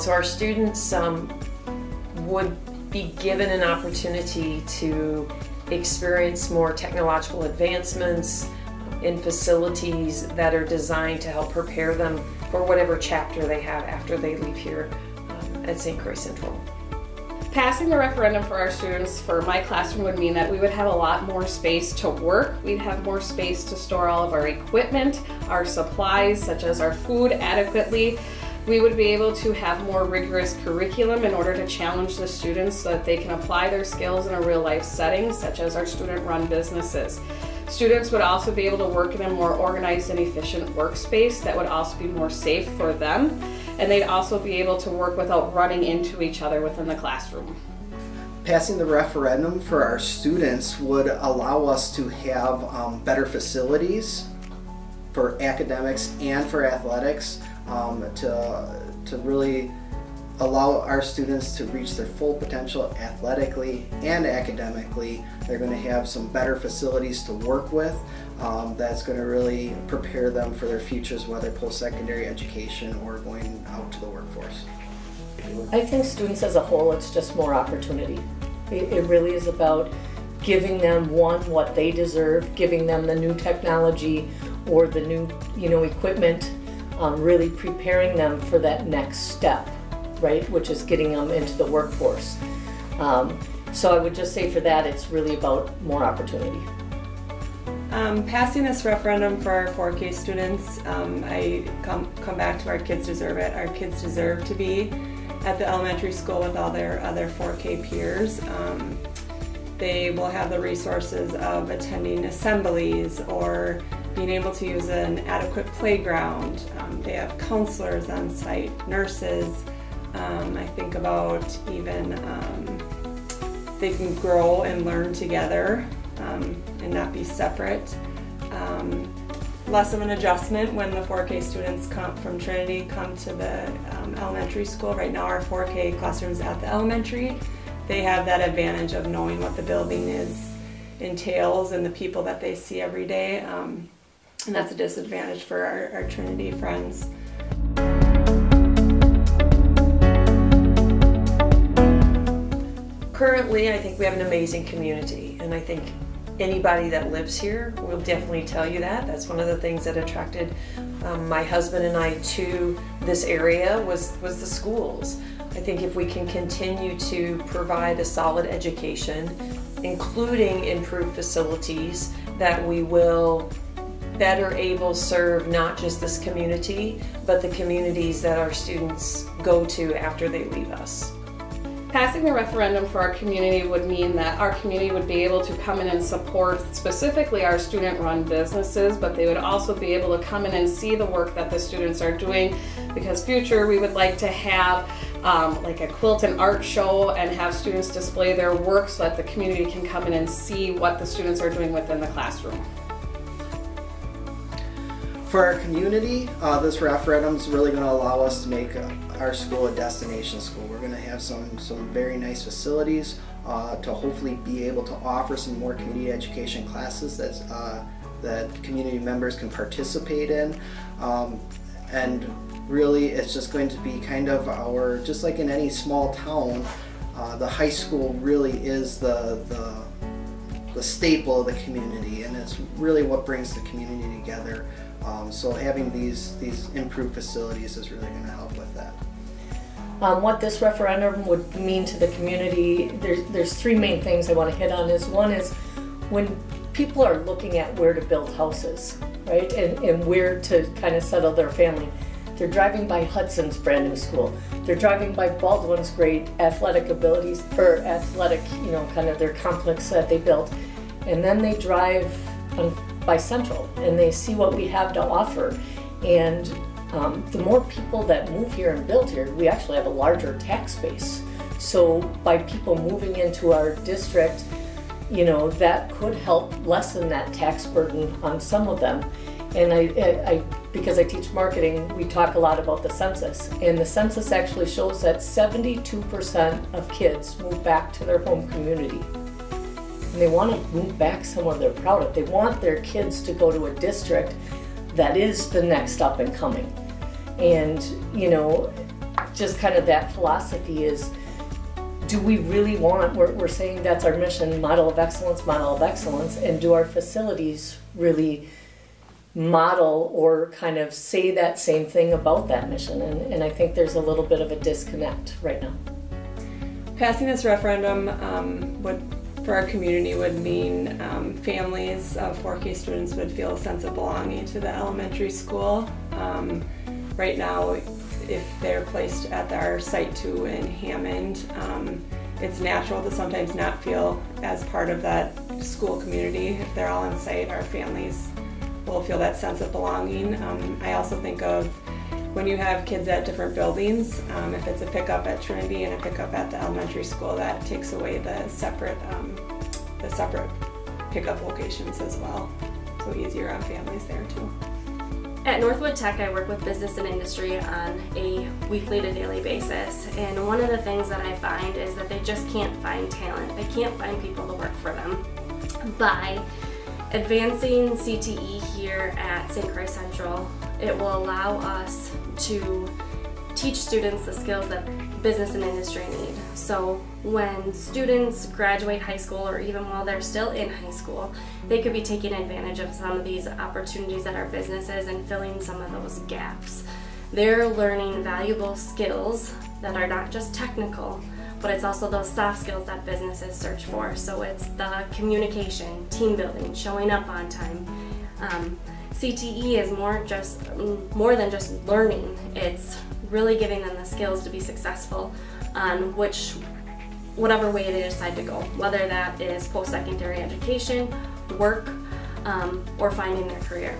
So our students would be given an opportunity to experience more technological advancements in facilities that are designed to help prepare them for whatever chapter they have after they leave here at St. Croix Central. Passing the referendum for our students for my classroom would mean that we would have a lot more space to work. We'd have more space to store all of our equipment, our supplies, such as our food, adequately. We would be able to have more rigorous curriculum in order to challenge the students so that they can apply their skills in a real life setting, such as our student-run businesses. Students would also be able to work in a more organized and efficient workspace that would also be more safe for them. And they'd also be able to work without running into each other within the classroom. Passing the referendum for our students would allow us to have better facilities for academics and for athletics, to really allow our students to reach their full potential athletically and academically. They're going to have some better facilities to work with that's going to really prepare them for their futures, whether post-secondary education or going out to the workforce. I think students as a whole, it's just more opportunity. It really is about giving them, one, what they deserve, giving them the new technology or the new equipment, really preparing them for that next step, right, which is getting them into the workforce. So I would just say for that, it's really about more opportunity. Passing this referendum for our 4K students, I come back to our kids deserve it. Our kids deserve to be at the elementary school with all their other 4K peers. They will have the resources of attending assemblies or being able to use an adequate playground. They have counselors on site, nurses. I think about even they can grow and learn together and not be separate. Less of an adjustment when the 4K students from Trinity come to the elementary school. Right now our 4K classrooms at the elementary, they have that advantage of knowing what the building entails and the people that they see every day. And that's a disadvantage for our Trinity friends. Currently, I think we have an amazing community, and I think anybody that lives here will definitely tell you that. That's one of the things that attracted my husband and I to this area was the schools. I think if we can continue to provide a solid education, including improved facilities, that we will better able serve not just this community, but the communities that our students go to after they leave us. Passing the referendum for our community would mean that our community would be able to come in and support specifically our student-run businesses, but they would also be able to come in and see the work that the students are doing, because future we would like to have like a quilt and art show and have students display their work so that the community can come in and see what the students are doing within the classroom. For our community, this referendum is really going to allow us to make our school a destination school. We're going to have some very nice facilities to hopefully be able to offer some more community education classes that community members can participate in. And really it's just going to be kind of just like in any small town, the high school really is the staple of the community, and it's really what brings the community together. So having these improved facilities is really going to help with that. What this referendum would mean to the community, there's three main things I want to hit on. One is when people are looking at where to build houses, right, and where to kind of settle their family. They're driving by Hudson's brand new school. They're driving by Baldwin's great athletic abilities, or athletic, kind of their complex that they built. And then they drive by Central and they see what we have to offer. And the more people that move here and build here, we actually have a larger tax base. So by people moving into our district, that could help lessen that tax burden on some of them. And because I teach marketing, we talk a lot about the census. And the census actually shows that 72% of kids move back to their home community. And they want to move back somewhere they're proud of. They want their kids to go to a district that is the next up and coming. And, just kind of that philosophy is, do we really want, we're saying that's our mission, model of excellence, and do our facilities really model or kind of say that same thing about that mission? And I think there's a little bit of a disconnect right now. Passing this referendum for our community would mean families of 4K students would feel a sense of belonging to the elementary school. Right now, if they're placed at our Site 2 in Hammond, it's natural to sometimes not feel as part of that school community. If they're all in site, our families will feel that sense of belonging. I also think of when you have kids at different buildings, if it's a pickup at Trinity and a pickup at the elementary school, that takes away the separate pickup locations as well. So easier on families there too. At Northwood Tech, I work with business and industry on a weekly to daily basis, and one of the things that I find is that they just can't find talent. They can't find people to work for them. By advancing CTE here at St. Croix Central, it will allow us to teach students the skills that business and industry need. So when students graduate high school, or even while they're still in high school, they could be taking advantage of some of these opportunities at our businesses and filling some of those gaps. They're learning valuable skills that are not just technical, but it's also those soft skills that businesses search for. So it's the communication, team building, showing up on time. CTE is more than just learning. It's really giving them the skills to be successful on whatever way they decide to go, whether that is post-secondary education, work, or finding their career.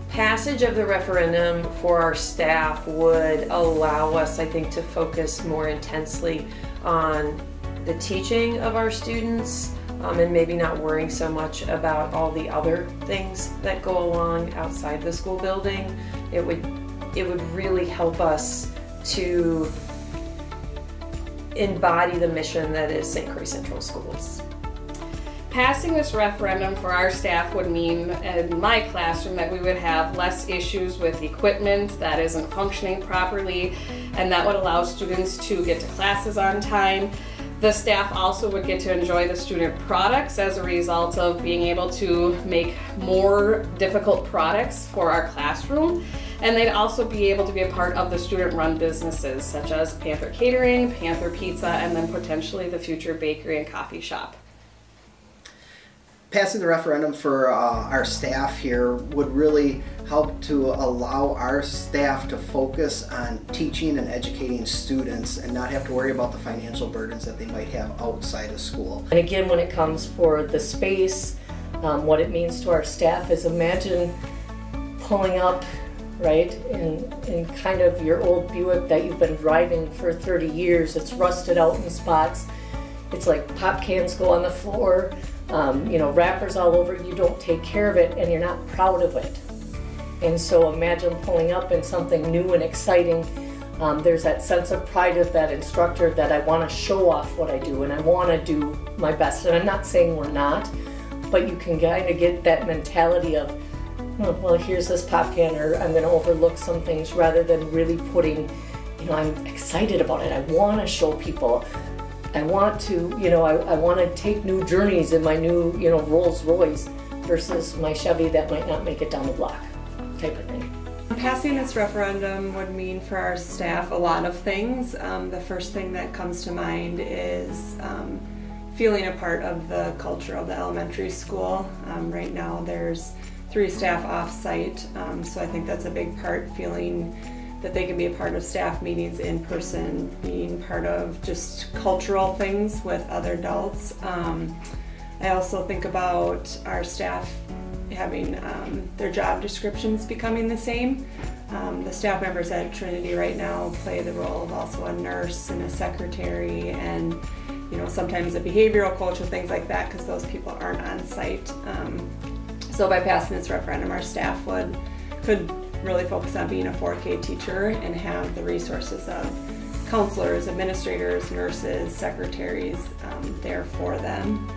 Passage of the referendum for our staff would allow us, I think, to focus more intensely on the teaching of our students, and maybe not worrying so much about all the other things that go along outside the school building. It would really help us to embody the mission that is St. Croix Central Schools. Passing this referendum for our staff would mean in my classroom that we would have less issues with equipment that isn't functioning properly, and that would allow students to get to classes on time. The staff also would get to enjoy the student products as a result of being able to make more difficult products for our classroom. And they'd also be able to be a part of the student-run businesses such as Panther Catering, Panther Pizza, and then potentially the future bakery and coffee shop. Passing the referendum for our staff here would really help to allow our staff to focus on teaching and educating students and not have to worry about the financial burdens that they might have outside of school. And again, when it comes for the space, what it means to our staff is, imagine pulling up, right, in kind of your old Buick that you've been driving for 30 years. It's rusted out in spots. It's like pop cans go on the floor. Wrappers all over, you don't take care of it and you're not proud of it. And so imagine pulling up in something new and exciting. There's that sense of pride of that instructor that I want to show off what I do and I want to do my best. And I'm not saying we're not, but you can kind of get that mentality of, oh, well, here's this pop can, or I'm going to overlook some things, rather than really putting, I'm excited about it. I want to show people. I want to, I want to take new journeys in my new, Rolls Royce versus my Chevy that might not make it down the block, type of thing. Passing this referendum would mean for our staff a lot of things. The first thing that comes to mind is feeling a part of the culture of the elementary school. Right now there's 3 staff off-site, so I think that's a big part, feeling that they can be a part of staff meetings in person, being part of just cultural things with other adults. I also think about our staff having their job descriptions becoming the same. The staff members at Trinity right now play the role of also a nurse and a secretary, and sometimes a behavioral coach and things like that, because those people aren't on site. So by passing this referendum, our staff could really focus on being a 4K teacher and have the resources of counselors, administrators, nurses, secretaries there for them.